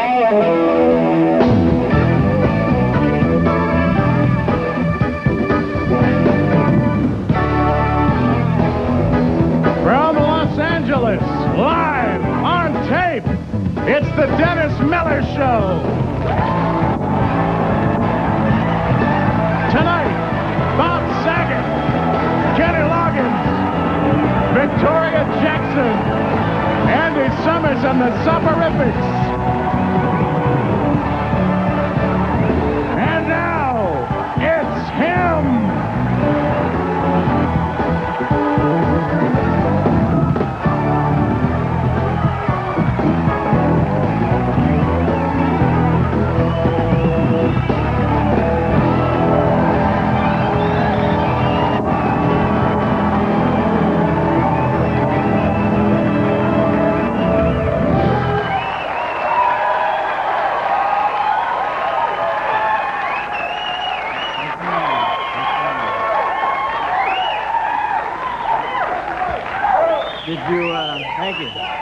From Los Angeles, live on tape, it's the Dennis Miller Show. Tonight, Bob Saget, Kenny Loggins, Victoria Jackson, Andy Summers and the Soporifics. And now, it's him.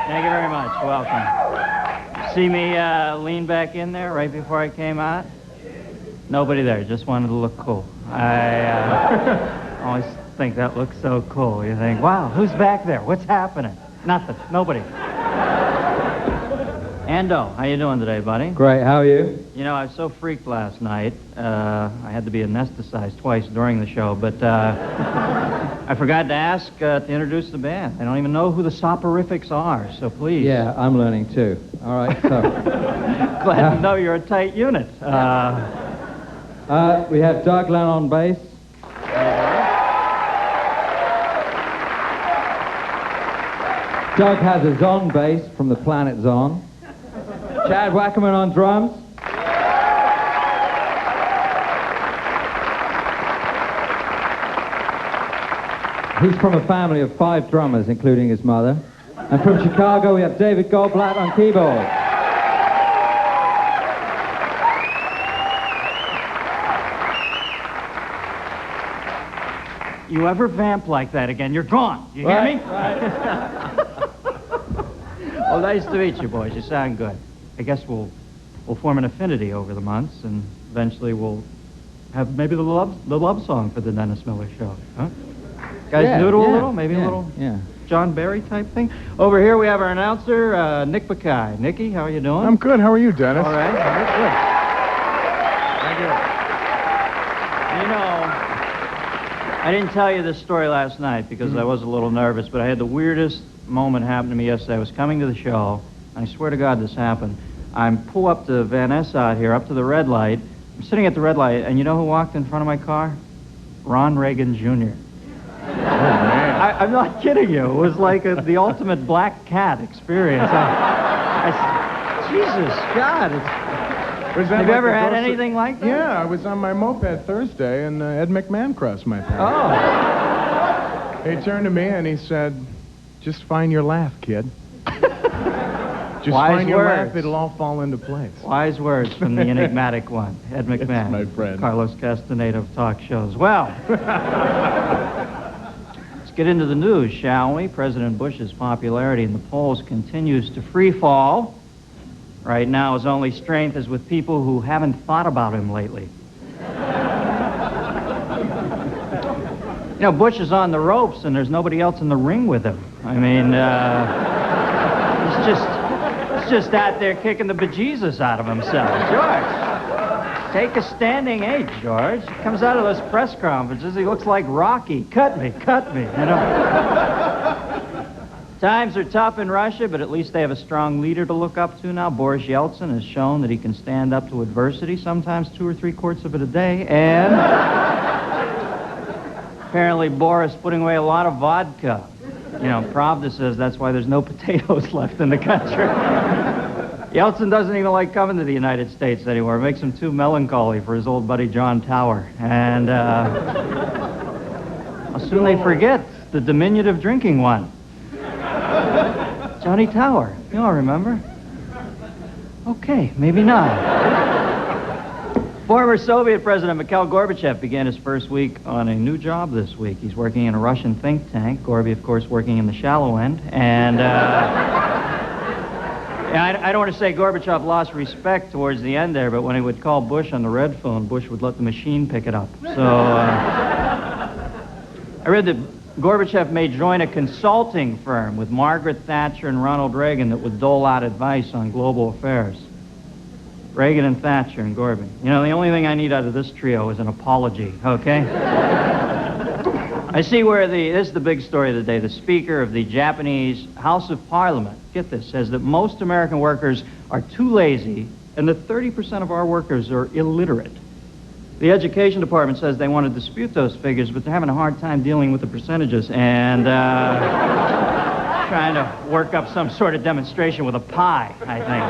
Thank you very much. Welcome. See me lean back in there right before I came out? Nobody there. Just wanted to look cool. I always think that looks so cool. You think, wow, who's back there? What's happening? Nothing. Nobody. Ando, how you doing today, buddy? Great. How are you? You know, I was so freaked last night. I had to be anesthetized twice during the show, but I forgot to ask to introduce the band. I don't even know who the Soporifics are, so please. Yeah, I'm learning too. All right, so... Glad to know you're a tight unit. We have Doug Lennon on bass. Doug has a Zon bass from the planet Zon. Chad Wackerman on drums. He's from a family of 5 drummers, including his mother. And from Chicago, we have David Goldblatt on keyboard. You ever vamp like that again, you're gone. You hear me? Right. Well, nice to meet you, boys. You sound good. I guess we'll form an affinity over the months, and eventually we'll have maybe the love song for the Dennis Miller Show. Huh? Guys noodle a little? Maybe a little John Barry type thing? Over here we have our announcer, Nick Bakay. Nicky, how are you doing? I'm good. How are you, Dennis? All right. Good. Thank you. You know, I didn't tell you this story last night because I was a little nervous, but I had the weirdest moment happen to me yesterday. I was coming to the show, and I swear to God this happened. I pull up to Van Ness out here, up to the red light. I'm sitting at the red light, and you know who walked in front of my car? Ron Reagan Jr. I'm not kidding you. It was like the ultimate black cat experience. Jesus, God. Have you ever had anything like that? Yeah, I was on my moped Thursday, and Ed McMahon crossed my path. Oh. He turned to me and he said, "Just find your laugh, kid. Just Wise find your words. laugh, it'll all fall into place." Wise words from the enigmatic one, Ed McMahon. Yes, my friend. Carlos Castaneda of talk shows. Well, let's get into the news, shall we? President Bush's popularity in the polls continues to free fall. Right now, his only strength is with people who haven't thought about him lately. You know, Bush is on the ropes, and there's nobody else in the ring with him. I mean, he's just out there kicking the bejesus out of himself. George, take a standing H, George. He comes out of those press conferences, he looks like Rocky. Cut me, you know. Times are tough in Russia, but at least they have a strong leader to look up to now. Boris Yeltsin has shown that he can stand up to adversity, sometimes 2 or 3 quarts of it a day, and apparently Boris putting away a lot of vodka. You know, Pravda says that's why there's no potatoes left in the country. Yeltsin doesn't even like coming to the United States anymore. It makes him too melancholy for his old buddy John Tower. And how soon they forget the diminutive drinking one. Johnny Tower. You all remember? Okay, maybe not. Former Soviet President Mikhail Gorbachev began his first week on a new job this week. He's working in a Russian think tank. Gorby, of course, working in the shallow end. And Yeah, I don't want to say Gorbachev lost respect towards the end there, but when he would call Bush on the red phone, Bush would let the machine pick it up. So, I read that Gorbachev may join a consulting firm with Margaret Thatcher and Ronald Reagan that would dole out advice on global affairs. Reagan and Thatcher and Gorby. You know, the only thing I need out of this trio is an apology, okay? I see where this is the big story of the day. The Speaker of the Japanese House of Parliament, get this, says that most American workers are too lazy and that 30% of our workers are illiterate. The Education Department says they want to dispute those figures, but they're having a hard time dealing with the percentages and trying to work up some sort of demonstration with a pie, I think.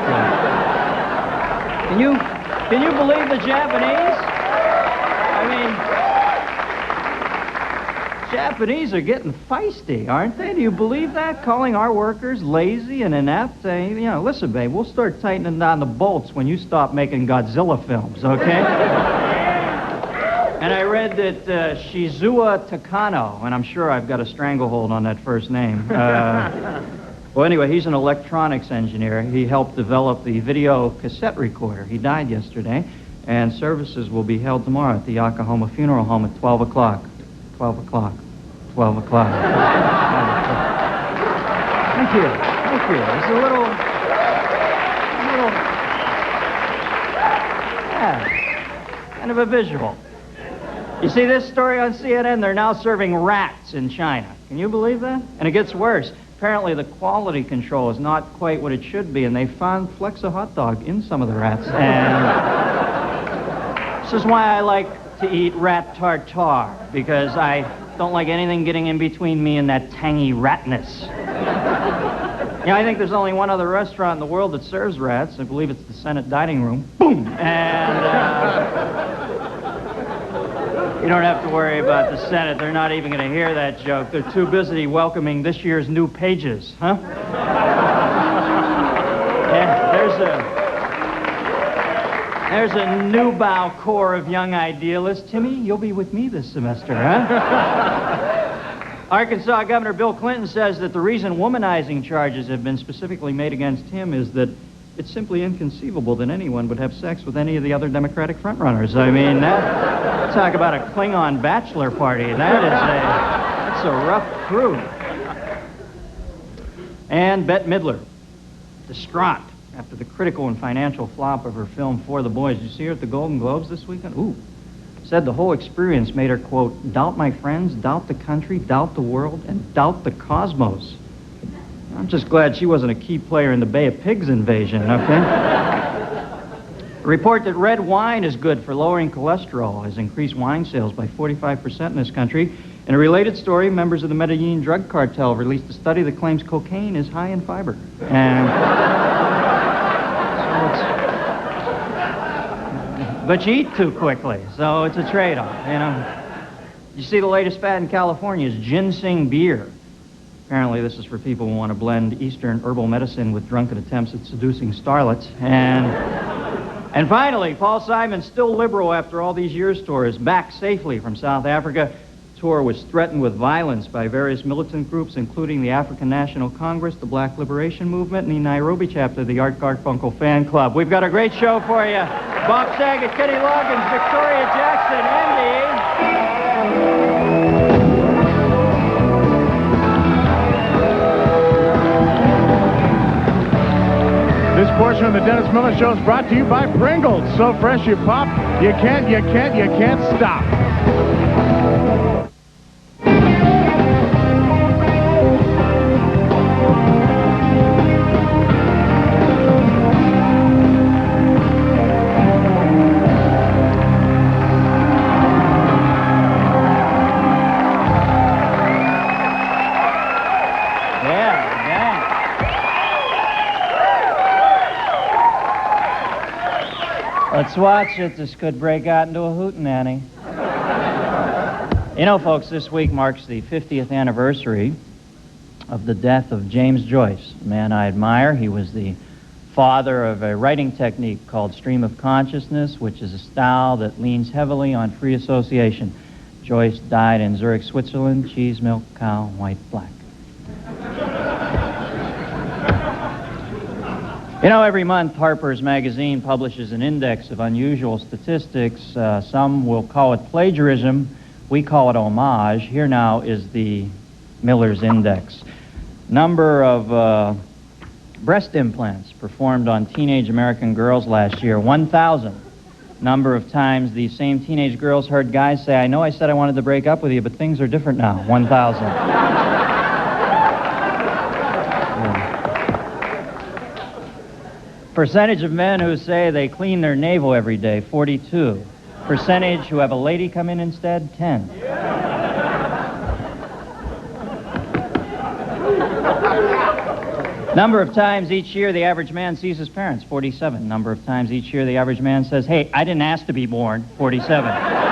Can you believe the Japanese? I mean, Japanese are getting feisty, aren't they? Do you believe that? Calling our workers lazy and inept? Saying, you know, listen, babe, we'll start tightening down the bolts when you stop making Godzilla films, okay? And I read that Shizuo Takano, and I'm sure I've got a stranglehold on that first name. Well, anyway, he's an electronics engineer. He helped develop the video cassette recorder. He died yesterday, and services will be held tomorrow at the Yokohama Funeral Home at 12 o'clock. 12 o'clock. 12 o'clock. Thank you. Thank you. It's a little, yeah, kind of a visual. You see this story on CNN? They're now serving rats in China. Can you believe that? And it gets worse. Apparently the quality control is not quite what it should be, and they found flecks of hot dog in some of the rats. And this is why I like to eat rat tartare, because I don't like anything getting in between me and that tangy ratness. You know, I think there's only one other restaurant in the world that serves rats. I believe it's the Senate dining room. Boom! And you don't have to worry about the Senate. They're not even going to hear that joke. They're too busy welcoming this year's new pages, huh? Yeah, there's a new-bow corps of young idealists. Timmy, you'll be with me this semester, huh? Arkansas Governor Bill Clinton says that the reason womanizing charges have been specifically made against him is that it's simply inconceivable that anyone would have sex with any of the other Democratic frontrunners. I mean, talk about a Klingon bachelor party. That's a rough crew. And Bette Midler, distraught after the critical and financial flop of her film For the Boys. Did you see her at the Golden Globes this weekend? Ooh. Said the whole experience made her, quote, doubt my friends, doubt the country, doubt the world, and doubt the cosmos. I'm just glad she wasn't a key player in the Bay of Pigs invasion, okay? A report that red wine is good for lowering cholesterol has increased wine sales by 45% in this country. In a related story, members of the Medellin drug cartel released a study that claims cocaine is high in fiber. But you eat too quickly, so it's a trade-off, you know. You see, the latest fad in California is ginseng beer. Apparently, this is for people who want to blend Eastern herbal medicine with drunken attempts at seducing starlets. And finally, Paul Simon's still liberal after all these years tour is back safely from South Africa. The tour was threatened with violence by various militant groups, including the African National Congress, the Black Liberation Movement, and the Nairobi chapter of the Art Garfunkel fan club. We've got a great show for you. Bob Saget, Kenny Loggins, Victoria Jackson, Andy. This portion of the Dennis Miller Show is brought to you by Pringles. So fresh you pop, you can't stop. Let's watch it. This could break out into a hootenanny. You know, folks, this week marks the 50th anniversary of the death of James Joyce, a man I admire. He was the father of a writing technique called stream of consciousness, which is a style that leans heavily on free association. Joyce died in Zurich, Switzerland. Cheese, milk, cow, white, black. You know, every month Harper's Magazine publishes an index of unusual statistics. Some will call it plagiarism. We call it homage. Here now is the Miller's Index. Number of breast implants performed on teenage American girls last year, 1,000. Number of times these same teenage girls heard guys say, I know I said I wanted to break up with you, but things are different now, 1,000. Percentage of men who say they clean their navel every day, 42. Percentage who have a lady come in instead, 10. Number of times each year the average man sees his parents, 47. Number of times each year the average man says, hey, I didn't ask to be born, 47.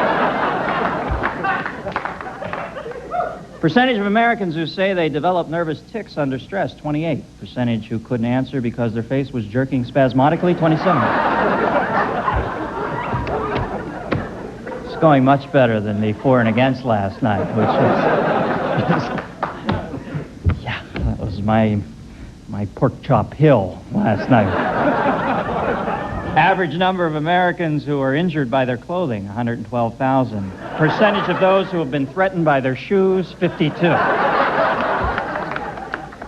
Percentage of Americans who say they develop nervous tics under stress, 28. Percentage who couldn't answer because their face was jerking spasmodically, 27. It's going much better than the for and against last night, which was... yeah, that was my pork chop hill last night. Average number of Americans who are injured by their clothing, 112,000. Percentage of those who have been threatened by their shoes, 52.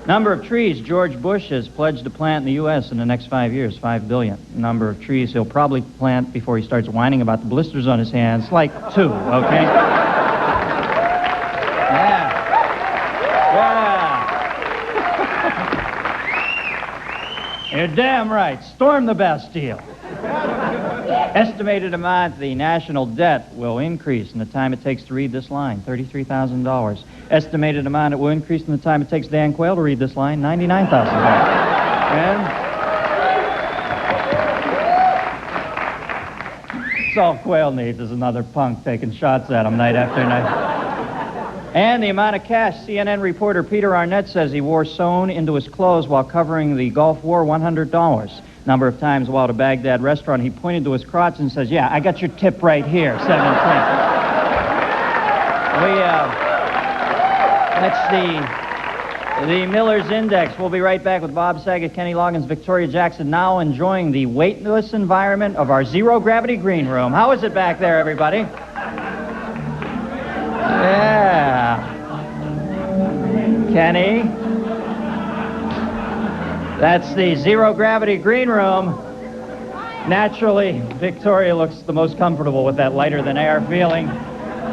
Number of trees George Bush has pledged to plant in the U.S. in the next 5 years, 5 billion. Number of trees he'll probably plant before he starts whining about the blisters on his hands, like 2, okay? Yeah. You're damn right. Storm the Bastille. Estimated amount the national debt will increase in the time it takes to read this line, $33,000. Estimated amount it will increase in the time it takes Dan Quayle to read this line, $99,000. And that's all Quayle needs is another punk taking shots at him night after night. And the amount of cash, CNN reporter Peter Arnett says he wore sewn into his clothes while covering the Gulf War, $100. Number of times while at a Baghdad restaurant, he pointed to his crotch and says, yeah, I got your tip right here, 7 cents. That's the Miller's Index. We'll be right back with Bob Saget, Kenny Loggins, Victoria Jackson, now enjoying the weightless environment of our zero-gravity green room. How is it back there, everybody? Yeah. Kenny? That's the zero-gravity green room. Naturally, Victoria looks the most comfortable with that lighter-than-air feeling.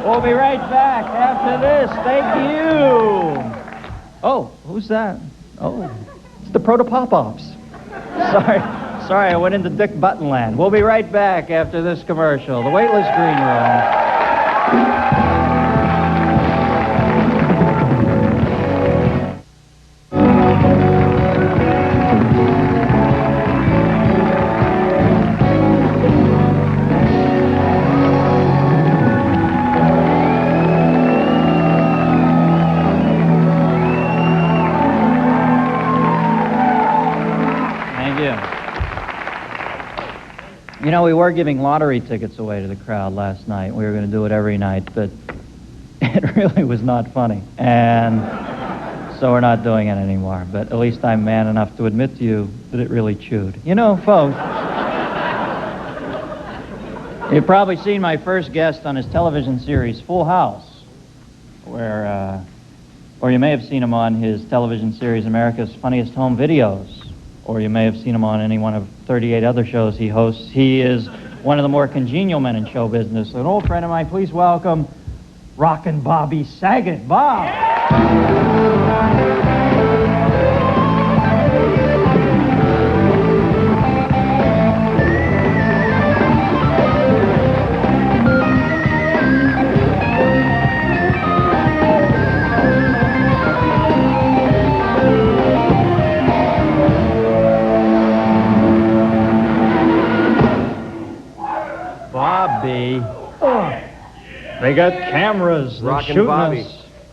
We'll be right back after this. Thank you. Oh, who's that? Oh, it's the Proto-Pop-Offs. Sorry, I went into Dick Button land. We'll be right back after this commercial. The Weightless Green Room. You know, we were giving lottery tickets away to the crowd last night. We were going to do it every night, but it really was not funny. And so we're not doing it anymore. But at least I'm man enough to admit to you that it really chewed. You know, folks, you've probably seen my first guest on his television series, Full House, or you may have seen him on his television series, America's Funniest Home Videos. Or you may have seen him on any one of 38 other shows he hosts. He is one of the more congenial men in show business. An old friend of mine, please welcome Rockin' Bobby Saget. Bob. They got cameras. Rockin' Bobby.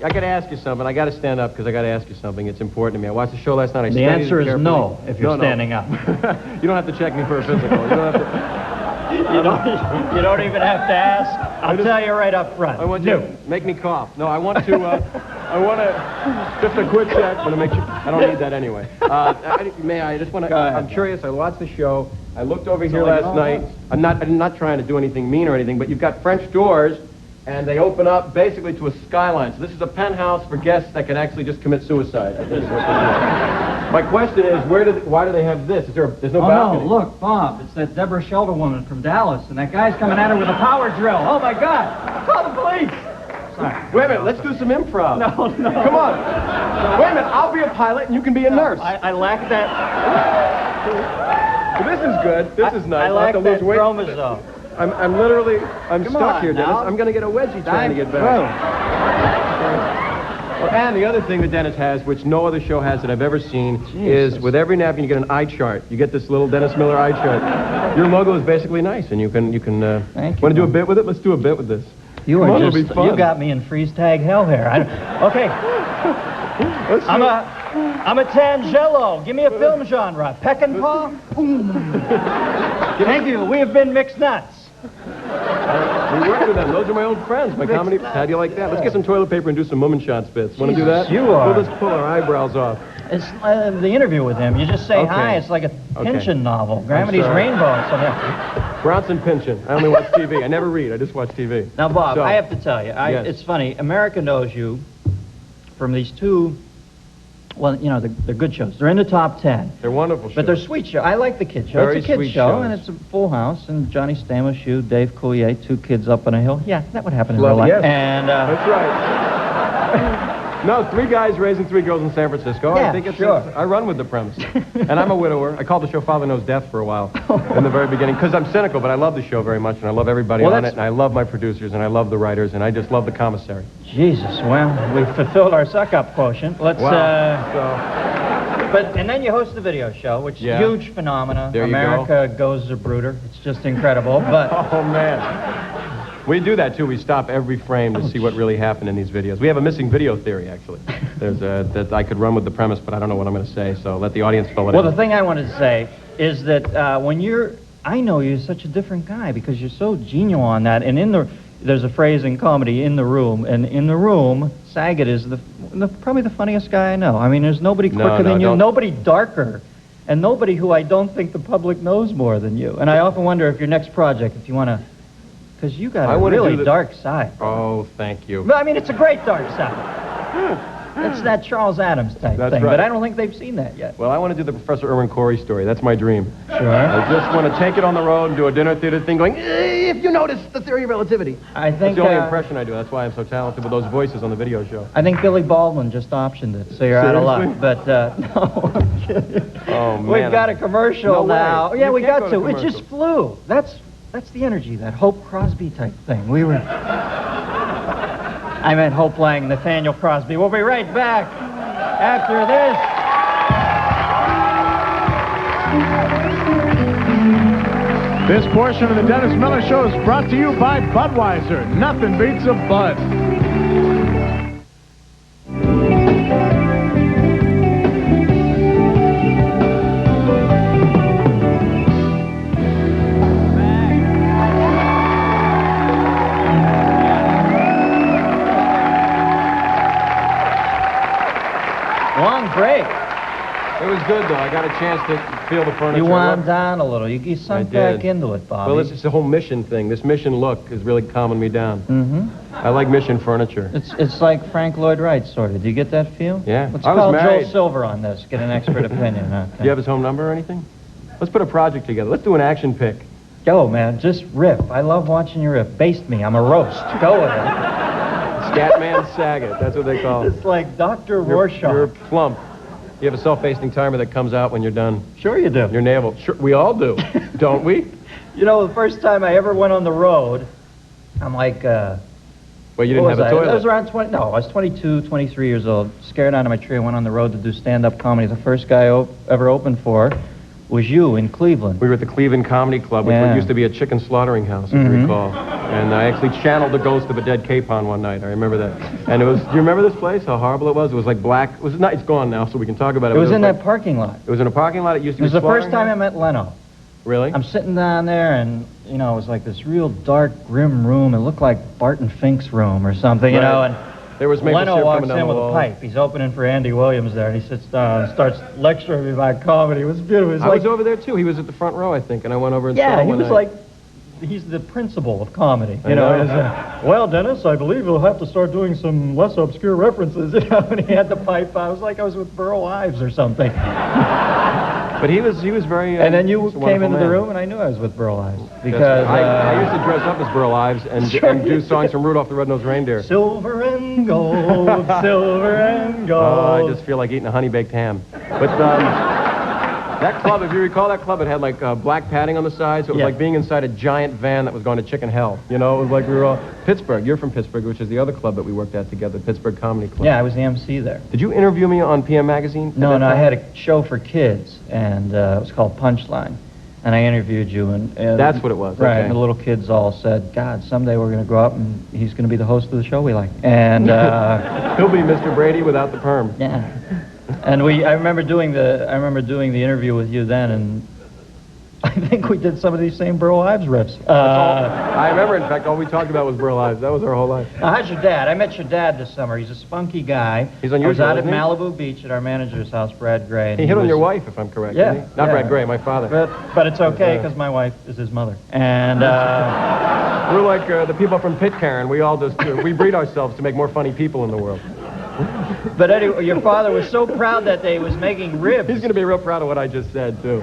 I got to ask you something. I got to stand up because I got to ask you something. It's important to me. I watched the show last night. The answer is no if you're standing up. You don't have to check me for a physical. You don't have to. You don't even have to ask. I'll tell you right up front. I want you to make me cough. No, I want to. I want to, just a quick check, want to make sure, I don't need that anyway. I just want to, I'm curious, I watched the show, I looked over here last night, I'm not trying to do anything mean or anything, but you've got French doors, and they open up basically to a skyline. So this is a penthouse for guests that can actually just commit suicide. My question is, why do they have this? There's no balcony? No, look, Bob, it's that Deborah Shelter woman from Dallas, and that guy's coming at her with a power drill. Oh, my God. Call the police. Sorry. Wait a minute, let's do some improv. No. Come on. Wait a minute, I'll be a pilot and you can be a nurse. I lack that. This is good. This is nice. I lack that chromosome. I'm literally, stuck on, here, Dennis. now. I'm going to get a wedgie trying to get back. Well, and the other thing that Dennis has, which no other show has that I've ever seen, is with every napkin you get an eye chart. You get this little Dennis Miller eye chart. Your logo is basically nice, and you can. Thank you. Want to do a bit with it? Let's do a bit with this. You Come are on, just, it'll be fun. you got me in freeze tag hell here. Okay. I'm a Tangelo. Give me a film genre. Peck and paw? Thank you. We have been mixed nuts. We work with them. Those are my old friends. My comedy. How do you like that? Let's get some toilet paper and do some Mummenschanz bits. Want to do that? You are. We'll just pull our eyebrows off. It's the interview with him. You just say hi. It's like a Pynchon novel. Gravity's Rainbow. So, Bronson Pynchon. I only watch TV. I never read. I just watch TV. Now, Bob, So, I have to tell you, yes. it's funny. America knows you from these two. Well, you know, they're good shows. They're in the top 10. They're wonderful shows. But they're sweet shows. I like the kid show. Very It's a kid sweet show, shows. and it's a full house. And Johnny Stamos, you, Dave Coulier, two kids up on a hill. Yeah, that would happen in real life. Yes. And That's right. No, 3 guys raising 3 girls in San Francisco. Yeah, I think sure. I run with the premise. And I'm a widower. I called the show Father Knows Death for a while in the very beginning because I'm cynical, but I love the show very much, and I love everybody on it, and I love my producers, and I love the writers, and I just love the commissary. Jesus, well, we've fulfilled our suck-up quotient. Let's, and then you host the video show, which is a huge phenomena. There you America goes Zapruder. It's just incredible, but... Oh, man. We do that, too. We stop every frame to see what really happened in these videos. We have a missing video theory, actually. There's that I could run with the premise, but I don't know what I'm going to say, so let the audience fill it in. Well, the thing I wanted to say is that when I know you're such a different guy because you're so genial on that, and there's a phrase in comedy, in the room, and in the room, Saget is probably the funniest guy I know. I mean, there's nobody quicker than you, nobody darker, and nobody who I don't think the public knows more than you. And I often wonder if your next project, if you want to, because you got a really dark side. Oh, thank you. But I mean, it's a great dark side. It's that Charles Adams type thing, right. but I don't think they've seen that yet. Well, I want to do the Professor Irwin Corey story. That's my dream. Sure. I just want to take it on the road and do a dinner theater thing going, if you notice the theory of relativity. I think that's the only impression I do. That's why I'm so talented with those voices on the video show. I think Billy Baldwin just optioned it, so you're out of luck. But, no, I'm kidding. Oh, man. We've got a commercial now. Way. Yeah, You we can't got go to. It just flew. That's the energy, that Hope Crosby type thing. We were... I meant Hope Lang, Nathaniel Crosby. We'll be right back after This portion of the Dennis Miller Show is brought to you by Budweiser. Nothing beats a Bud. Long break. It was good, though. I got a chance to feel the furniture. You wound down a little. You sunk back into it, Bobby. Well, it's just the whole mission thing. This mission look is really calming me down. Mm-hmm. I like mission furniture. It's like Frank Lloyd Wright, sort of. Do you get that feel? Yeah. Let's I was call married. Joel Silver on this. Get an expert opinion. Okay. Do you have his home number or anything? Let's put a project together. Let's do an action pick. Go, man. Just riff. I love watching you riff. Baste me. I'm a roast. Go with it. Scatman Saget. That's what they call it. It's like Dr. Rorschach. You're plump. You have a self-basting timer that comes out when you're done. Sure you do. Your navel. Sure, we all do, don't we? You know, the first time I ever went on the road, I'm like, well, you didn't have a toilet. I was around 20, no, I was 22, 23 years old, scared out of my tree. I went on the road to do stand-up comedy. The first guy I ever opened for was you in Cleveland. We were at the Cleveland Comedy Club, which used to be a chicken slaughtering house, if you recall. And I actually channeled the ghost of a dead capon one night. I remember that. And it was, do you remember this place, how horrible it was? It was like black. It was not, it's gone now, so we can talk about it. It was in that parking lot. It was in a parking lot. It used to be It was the first time I met Leno. Really? I'm sitting down there, and, you know, it was like this real dark, grim room. It looked like Barton Fink's room or something, you know, and There was maple Leno syrup walks coming down in the with a wall. pipe. He's opening for Andy Williams there, and he sits down and starts lecturing me about comedy. It was beautiful. It was I was over there too. He was at the front row, I think, and I went over and saw him. yeah, he one was night. like, he's the principal of comedy. You know, know. well, Dennis, I believe we'll have to start doing some less obscure references. You know, and he had the pipe. I was like, I was with Burl Ives or something. But he was very. And then you he's a came into wonderful the man. room, and I knew I was with Burl Ives That's because right. I used to dress up as Burl Ives and do songs from Rudolph the Red-Nosed Reindeer. silver and gold, silver and gold. Oh, I just feel like eating a honey-baked ham. But that club, if you recall that club, it had like black padding on the sides. So it was Yeah. like being inside a giant van that was going to chicken hell. You know, it was like we were all... Pittsburgh, you're from Pittsburgh, which is the other club that we worked at together, Pittsburgh Comedy Club. Yeah, I was the MC there. Did you interview me on PM Magazine? at No, that no, I time? had a show for kids, and it was called Punchline. And I interviewed you, and That's what it was, right? okay. And the little kids all said, "God, someday we're going to grow up, and he's going to be the host of the show we like." And He'll be Mr. Brady without the perm. yeah, and I remember doing the interview with you then, and I think we did some of these same Burl Ives riffs. I remember, in fact, all we talked about was Burl Ives. That was our whole life. Now, how's your dad? I met your dad this summer. He's a spunky guy. He's I was unusual, out at isn't he? Malibu Beach at our manager's house, Brad Gray. and He hit on was- your wife, if I'm correct, Yeah, didn't he? Not yeah. Brad Gray, my father. But it's okay, because my wife is his mother. And, We're like the people from Pitcairn. We all just we breed ourselves to make more funny people in the world. but anyway, your father was so proud that day he was making ribs. He's going to be real proud of what I just said, too.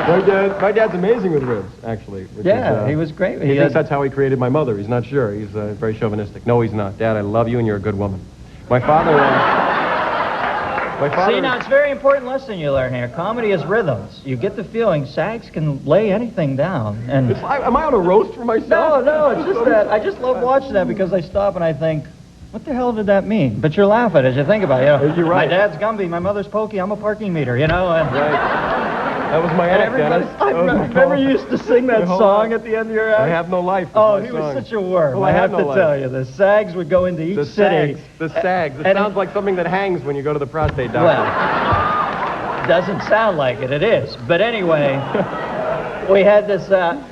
My dad's amazing with ribs, actually. Which Yeah, is, he was great. He thinks that's how he created my mother. He's not sure. He's very chauvinistic. No, he's not. Dad, I love you and you're a good woman. My father... See, now, it's a very important lesson you learn here. Comedy is rhythms. You get the feeling sags can lay anything down. And Am I on a roast for myself? no, it's just that. I just love watching that because I stop and I think, what the hell did that mean? But you're laughing as you think about it. You know, You're right. My dad's Gumby, my mother's Pokey, I'm a parking meter, you know? And, Right. That was my and act, everybody, Dennis. I That was my remember whole- you used to sing that my whole song life. at the end of your act. I have no life. Oh, was he my was song. such a worm. Well, I have no to life. tell you, the sags would go into each The city. sags. The sags. It And sounds like something that hangs when you go to the prostate doctor. Well, doesn't sound like it. It is. But anyway, we had this,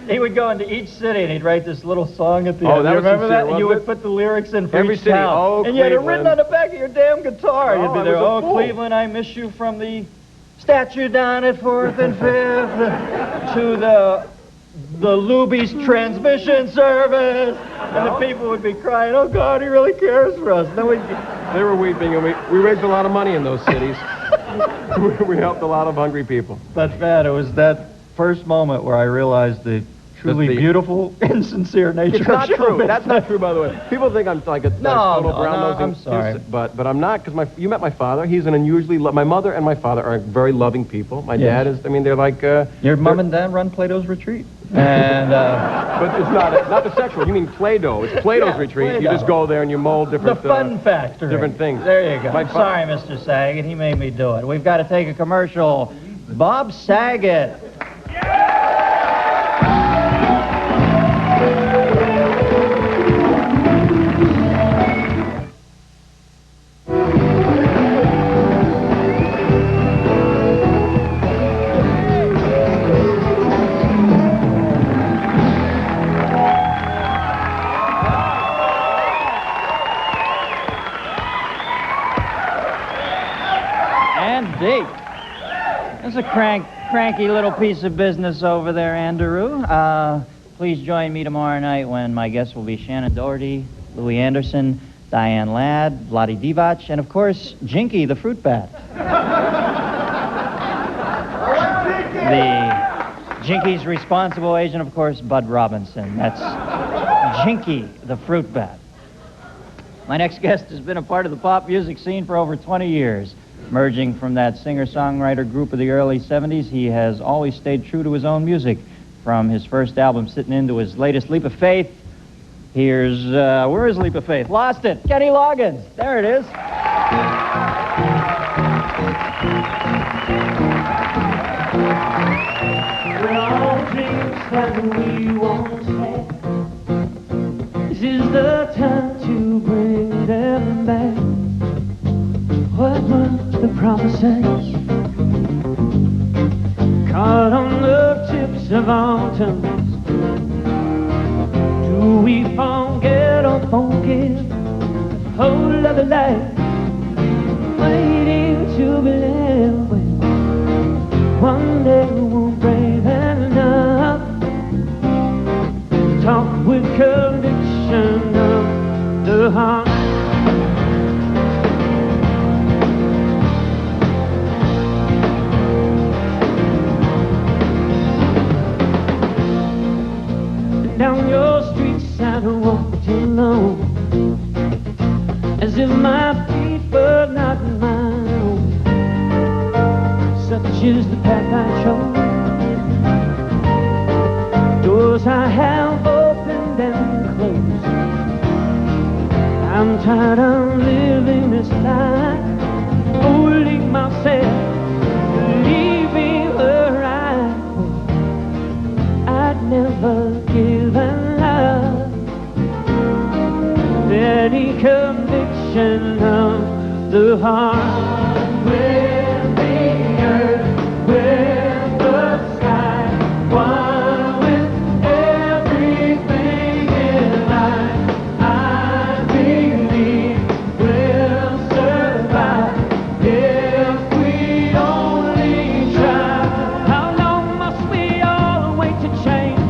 he would go into each city and he'd write this little song at the Oh, end. that You was remember sincere, that? And you wasn't would put the lyrics in for Every each city. town. Oh, and you had it written Cleveland. on the back of your damn guitar. Oh, You'd be I there, was a oh, fool. Cleveland, I miss you from the statue down at 4th and 5th to the Luby's transmission service. And the people would be crying, oh, God, he really cares for us. And then we'd They were weeping, and we raised a lot of money in those cities. We helped a lot of hungry people. But man, it was that first moment where I realized the truly the- beautiful and sincere nature It's not of true. showbiz. That's not true, by the way. People think I'm like a total brown-nosed... I'm sorry. But I'm not, because you met my father. He's an unusually... My mother and my father are very loving people. My Yes. dad is... I mean, they're like... Your mom and dad run Plato's Retreat. And But it's not the sexual. You mean Play-Doh. It's Plato's Yeah, retreat. You Play-Doh. just go there and you mold the different... fun factory. different things. There you go. My I'm fa- sorry, Mr. Saget. He made me do it. We've got to take a commercial. Bob Saget. And date. There's a cranky little piece of business over there, Andrew. Please join me tomorrow night when my guests will be Shannon Doherty, Louis Anderson, Diane Ladd, Vladi Divac, and of course, Jinky the fruit bat. The Jinky's responsible agent, of course, Bud Robinson. That's Jinky the fruit bat. My next guest has been a part of the pop music scene for over 20 years. Emerging from that singer-songwriter group of the early 70s, he has always stayed true to his own music. From his first album, Sitting into his latest, Leap of Faith. Here's, where is Leap of Faith? Lost it. Kenny Loggins. There it is. We're all dreams that we once had. This is the time to bring them back. What were the promises? Caught on the tips of our tongues. Do we forget or forgive? the light, waiting to be left with. One day we'll brave enough to talk with conviction of the heart. Down your streets I walked alone, as if my feet were not mine own. Such is the path I chose. Doors I have opened and closed. I'm tired of living this life, holding myself, believing where I'd never given love any conviction of the heart. With the earth, with the sky, one with everything in life, I believe we'll survive if we only try. How long must we all wait to change?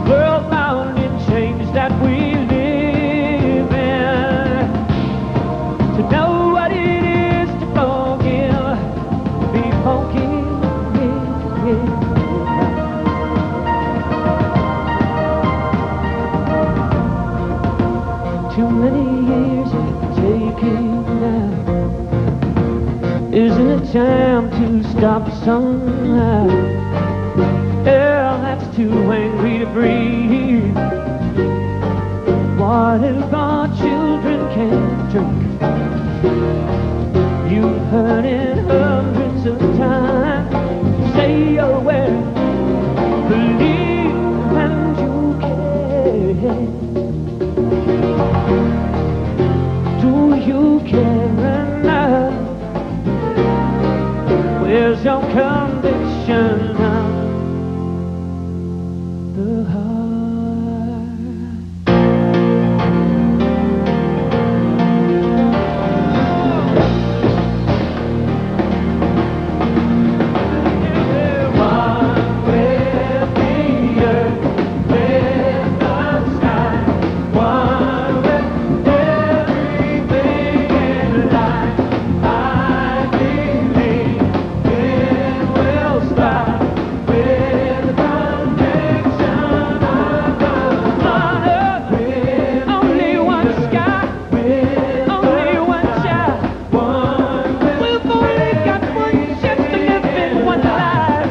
World bound in change that we live in, to know what it is to forgive, be forgiven. Too many years taken now. Isn't it time to stop somehow? Yeah, that's too angry to breathe. What if our children can't drink? You've heard it hundreds of times. Say you're aware, believe and you care. Do you care enough? Where's your conviction now? The heart. One with the earth, with the sky, one with everything in life. I believe it will start with the conviction of the heart. With only one sky, with only one child, one with we've only got one chance to live in one life.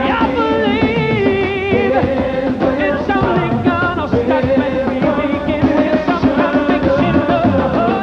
I believe it's only gonna start when we begin with some conviction of the heart.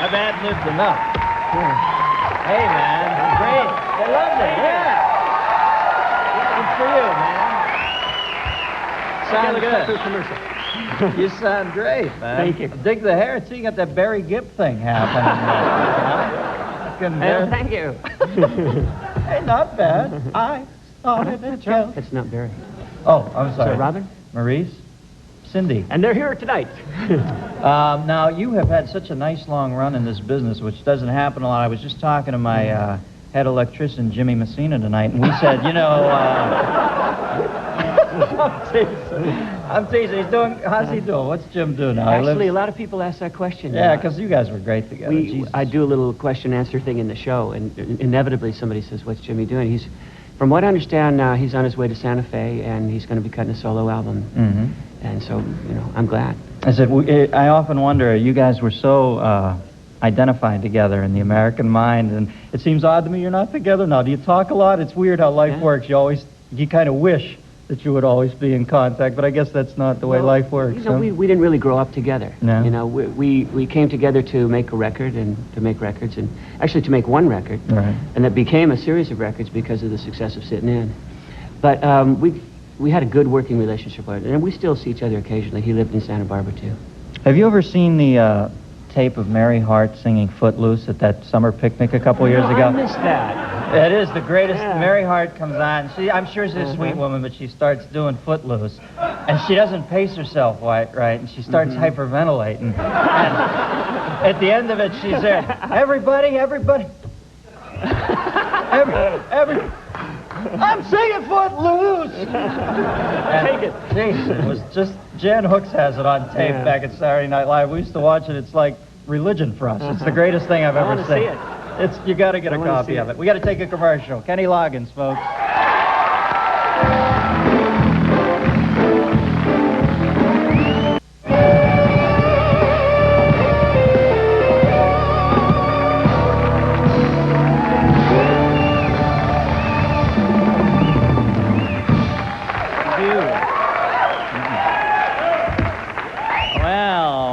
I've ad-libbed enough. Hey, man, great. They loved it, yeah. Good for you, man. Sound good. You sound great, man. Thank you. Dig the hair. See, you got that Barry Gibb thing happening. Thank you. Hey, not bad. I started a joke. It's not Barry. Oh, I'm sorry. So Robin? Maurice? Cindy. And they're here tonight. Now, you have had such a nice long run in this business, which doesn't happen a lot. I was just talking to my head electrician, Jimmy Messina, tonight, and we said, you know... I'm teasing. He's doing... How's he doing? What's Jim doing now? Actually, a lot of people ask that question. Yeah, because you guys were great together. I do a little question-answer thing in the show, and inevitably somebody says, what's Jimmy doing? He's... From what I understand, he's on his way to Santa Fe, and he's going to be cutting a solo album. Mm-hmm. And so, you know, I'm glad. I said, I often wonder, you guys were so identified together in the American mind, and it seems odd to me you're not together now. Do you talk a lot? It's weird how life works. You kind of wish that you would always be in contact, but I guess that's not the way life works. You know, we didn't really grow up together. No. You know, we came together to make a record and to make records, and actually to make one record. Right. And that became a series of records because of the success of Sitting In. But we had a good working relationship, and we still see each other occasionally. He lived in Santa Barbara, too. Have you ever seen the tape of Mary Hart singing Footloose at that summer picnic a couple years ago? I missed that. It is the greatest. Yeah. Mary Hart comes on. I'm sure she's a sweet woman, but she starts doing Footloose. And she doesn't pace herself right, and she starts hyperventilating. And at the end of it, she said, everybody. I'm singing Footloose! Take it. Geez, it was just, Jan Hooks has it on tape back at Saturday Night Live. We used to watch it. It's like religion for us. It's the greatest thing I've ever seen. You got to get a copy of it. We got to take a commercial. Kenny Loggins, folks.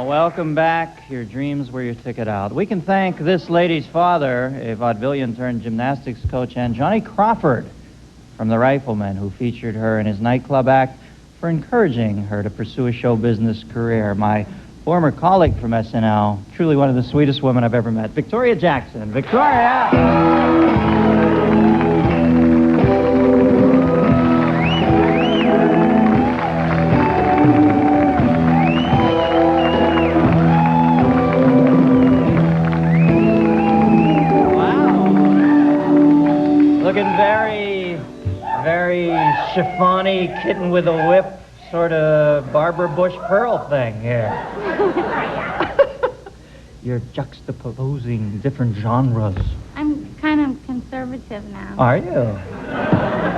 Welcome back. Your dreams were your ticket out. We can thank this lady's father, a vaudevillian-turned-gymnastics coach, and Johnny Crawford from the Riflemen, who featured her in his nightclub act, for encouraging her to pursue a show business career. My former colleague from SNL, truly one of the sweetest women I've ever met, Victoria Jackson. Victoria! Very chiffony, kitten with a whip, sort of Barbara Bush Pearl thing here. You're juxtaposing different genres. I'm kind of conservative now. Are you?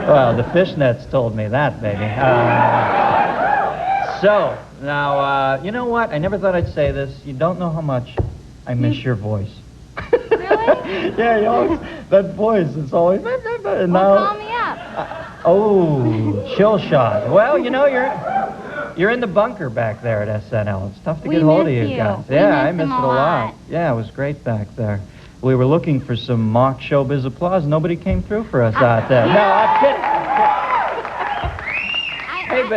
Well, the fishnets told me that, baby. So, now, you know what? I never thought I'd say this. You don't know how much I miss your voice. Really? Yeah, you always, that voice, it's always... Well, call me up. Chill shot. Well, you know, you're in the bunker back there at SNL. It's tough to get hold of you guys. Yeah, I miss it a lot. Yeah, it was great back there. We were looking for some mock showbiz applause. Nobody came through for us out there. No, I'm kidding.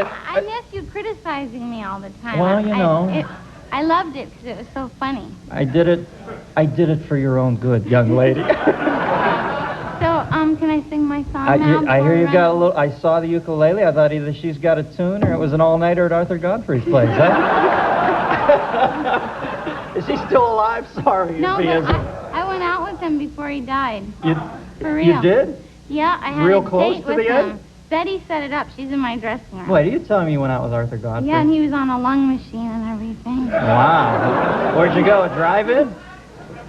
I miss you criticizing me all the time. Well, you know. I loved it because it was so funny. I did it for your own good, young lady. So, can I sing my song now? I hear you got a little... I saw the ukulele. I thought either she's got a tune or it was an all-nighter at Arthur Godfrey's place, huh? Is he still alive? Sorry. No, but I went out with him before he died. For real. You did? Yeah, I had Real a close date to with the him. end? Betty set it up. She's in my dressing room. Wait, are you telling me you went out with Arthur Godfrey? Yeah, and he was on a lung machine and everything. Wow. Where'd you go, a drive-in?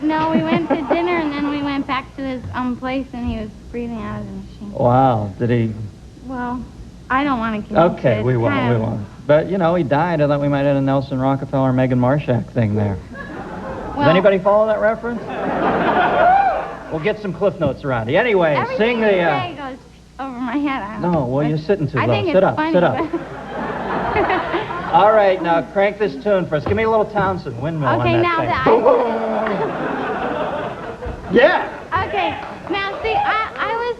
No, we went to dinner and then we went back to his place and he was breathing out of the machine. Wow. Did he... Well, I don't want to commit Okay, to it. we won't. But, you know, he died. I thought we might have a Nelson Rockefeller, Megan Marshak thing there. Does anybody follow that reference? We'll get some Cliff Notes around you. Anyway, sing the... Everything goes over my head. I don't know. No, well, you're sitting too low. I think Sit it's up, funny, sit up. but- All right, now crank this tune for us. Give me a little Townsend windmill on Okay, that now thing. Yeah. Okay, now see, I was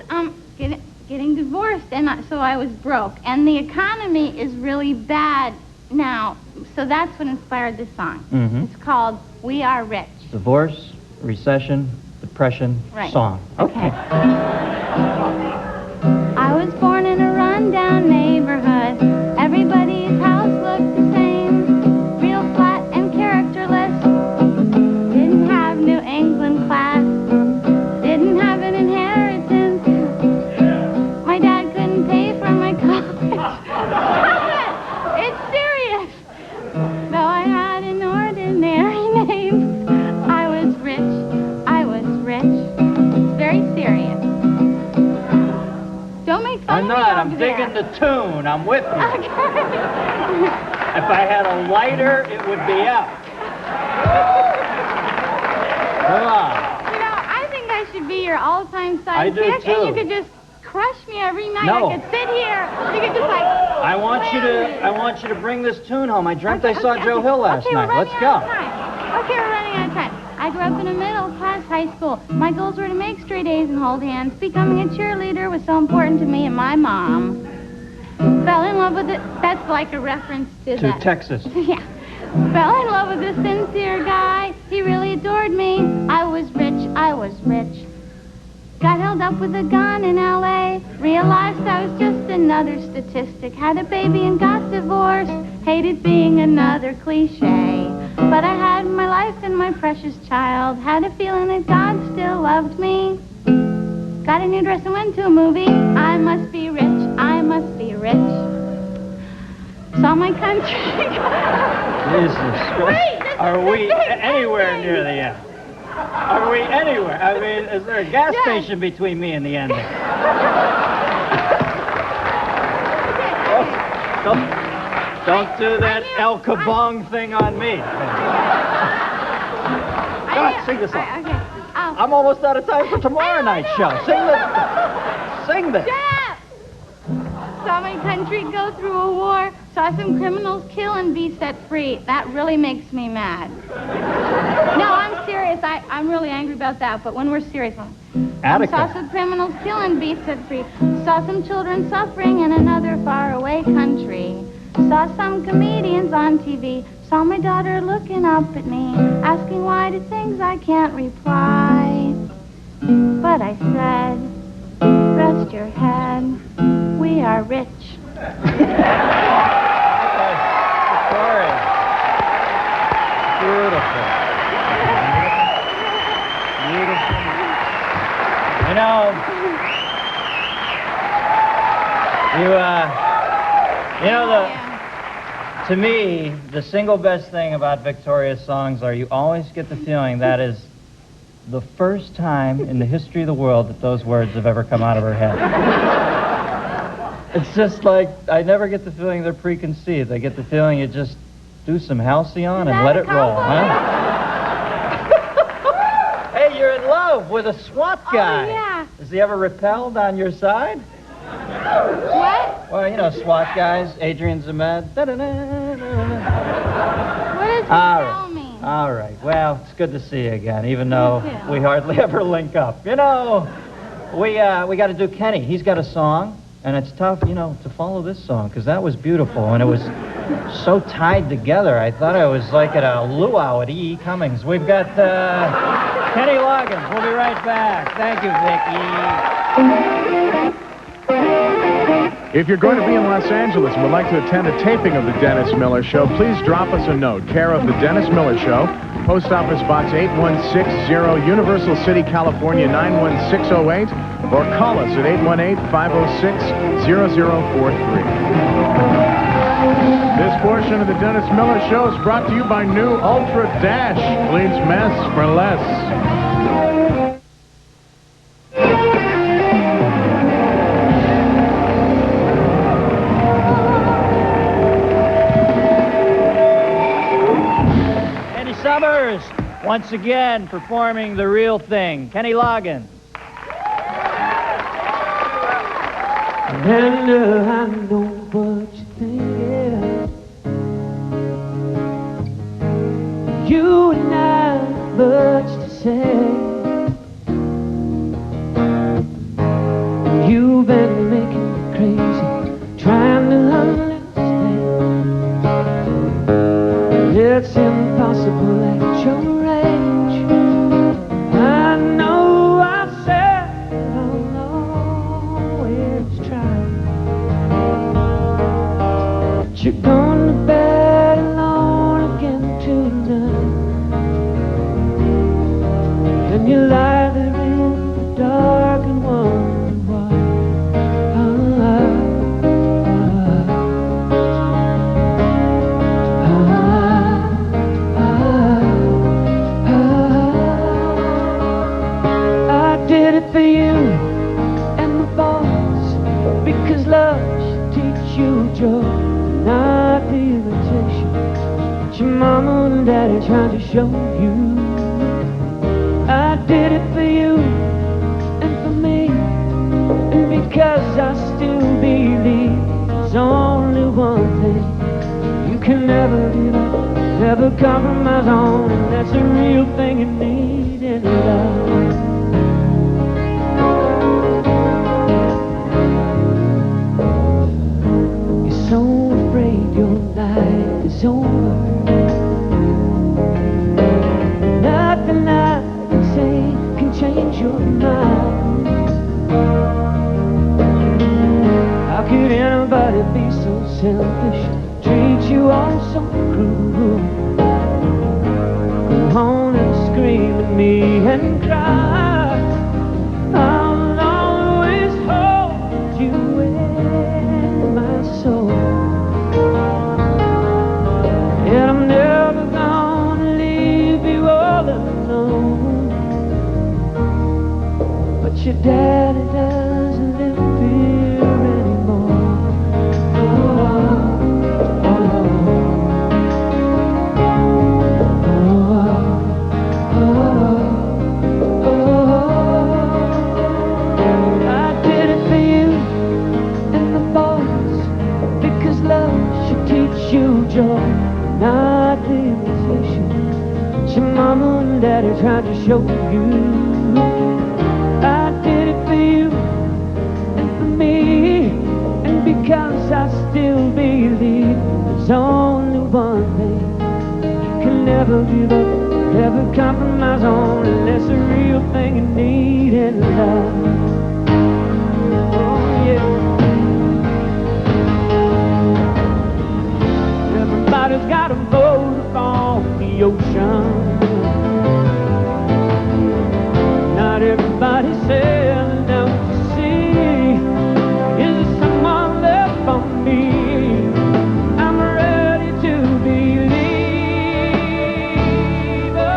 getting divorced, and so I was broke, and the economy is really bad now. So that's what inspired this song. Mm-hmm. It's called "We Are Rich." Divorce, recession, depression, song. Okay. I was born in a rundown neighborhood. Everybody's house looked the same, real flat and characterless. Didn't have New England class, didn't have an inheritance. My dad couldn't pay for my college. It's serious. Though I had an ordinary name, I was rich. It's very serious. Don't make fun I'm of me not. over I'm there. digging the tune. I'm with you. Okay. If I had a lighter, it would be up. Come on. You know, I think I should be your all-time I do, sidekick, too. and you could just crush me every night. No. I could sit here. You could just like. I want you to bring this tune home. I dreamt I saw Joe Hill last okay, night. Let's go. Okay, we're running out of time. I grew up in a middle-class high school. My goals were to make straight A's and hold hands. Becoming a cheerleader was so important to me and my mom. Fell in love with it. That's like a reference to that. Texas. Yeah. Fell in love with a sincere guy. He really adored me. I was rich. Got held up with a gun in L.A. Realized I was just another statistic. Had a baby and got divorced. Hated being another cliche. But I had my life and my precious child. Had a feeling that God still loved me. Got a new dress and went to a movie. I must be rich. Saw my country. Jesus Christ. Are we anywhere near the end? Are we anywhere? I mean, is there a gas station between me and the ending? Don't do that El Kabong thing on me. Go on, sing the song. Okay. I'm almost out of time for tomorrow night's show. Sing this. Saw my country go through a war. Saw some criminals kill and be set free. That really makes me mad. No, I'm serious. I'm really angry about that. But when we're serious, saw some criminals kill and be set free. Saw some children suffering in another faraway country. Saw some comedians on TV. Saw my daughter looking up at me, asking why to things I can't reply. But I said, rest your head. We are rich. Victoria. Beautiful. You know, to me, the single best thing about Victoria's songs are you always get the feeling that is the first time in the history of the world that those words have ever come out of her head. It's just like, I never get the feeling they're preconceived. I get the feeling you just do some halcyon and let it roll, huh? Hey, you're in love with a SWAT guy. Oh, yeah. Has he ever repelled on your side? What? Well, you know, SWAT guys, Adrian Zemed. What does he tell me? All right. Well, it's good to see you again, even though we hardly ever link up. You know, we got to do Kenny. He's got a song, and it's tough, you know, to follow this song, because that was beautiful, and it was so tied together. I thought I was like at a luau at E.E. Cummings. We've got Kenny Loggins. We'll be right back. Thank you, Vicki. If you're going to be in Los Angeles and would like to attend a taping of The Dennis Miller Show, please drop us a note. Care of The Dennis Miller Show, Post Office Box 8160, Universal City, California 91608, or call us at 818-506-0043. This portion of The Dennis Miller Show is brought to you by new Ultra Dash. Cleans mess for less. Summers, once again, performing The Real Thing. Kenny Loggins. Linda, I know what you're thinking. You and I have much to say. You've been making me crazy, trying to understand. It's impossible at your age. I know I said I'll always try, but you're going to bed alone again tonight, and you lie there in the dark and wonder why. For you and the boys, because love should teach you joy, not the irritation that your mama and daddy trying to show you. I did it for you and for me, and because there's only one thing you can never give up, never compromise on, and that's the real thing you need in love. You're so afraid your life is over. Nothing I can say can change your mind. How could anybody be so selfish, treat you all so cruel? Come on and scream at me and cry. I'll always hold you in my soul, and I'm never gonna leave you all alone. But your daddy doesn't live here anymore. I did it for you and the boys, because love should teach you joy, not the imitation that your mama and daddy tried to show you. I did it for you and for me, and because I still believe there's only one thing you can never give up, never compromise on, and that's the real thing you need in love. Oh yeah. Everybody's got a boat on the ocean. Not everybody's sailing down to sea. Is there someone left for me? I'm ready to believe. Oh,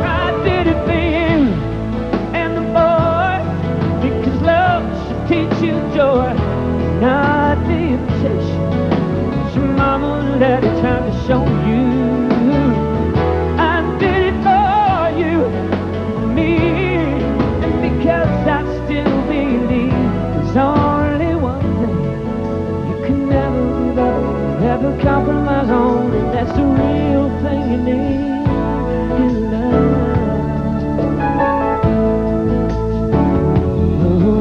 I did it for you and the boy, because love should teach you joy, not the imitation that your mama and daddy tried to show you. I did it for you, me, and because I still believe there's only one thing you can never give up, never compromise on, and that's the real thing you need in love. Oh,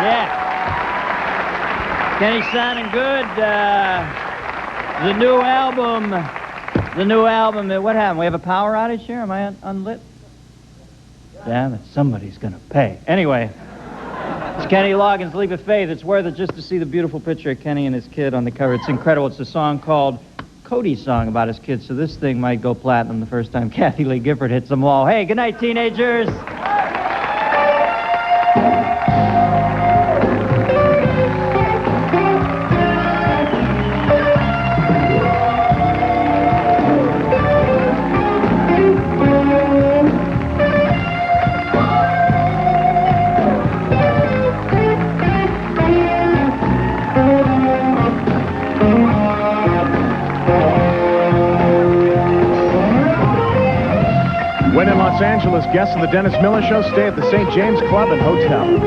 yeah. Kenny sounding good. The new album, what happened? We have a power outage here? Am I unlit? Damn it, somebody's gonna pay. Anyway, it's Kenny Loggins' Leap of Faith. It's worth it just to see the beautiful picture of Kenny and his kid on the cover. It's incredible. It's a song called Cody's song about his kid, so this thing might go platinum the first time Kathy Lee Gifford hits them all. Hey, good night, teenagers. When in Los Angeles, guests of the Dennis Miller Show stay at the St. James Club and Hotel.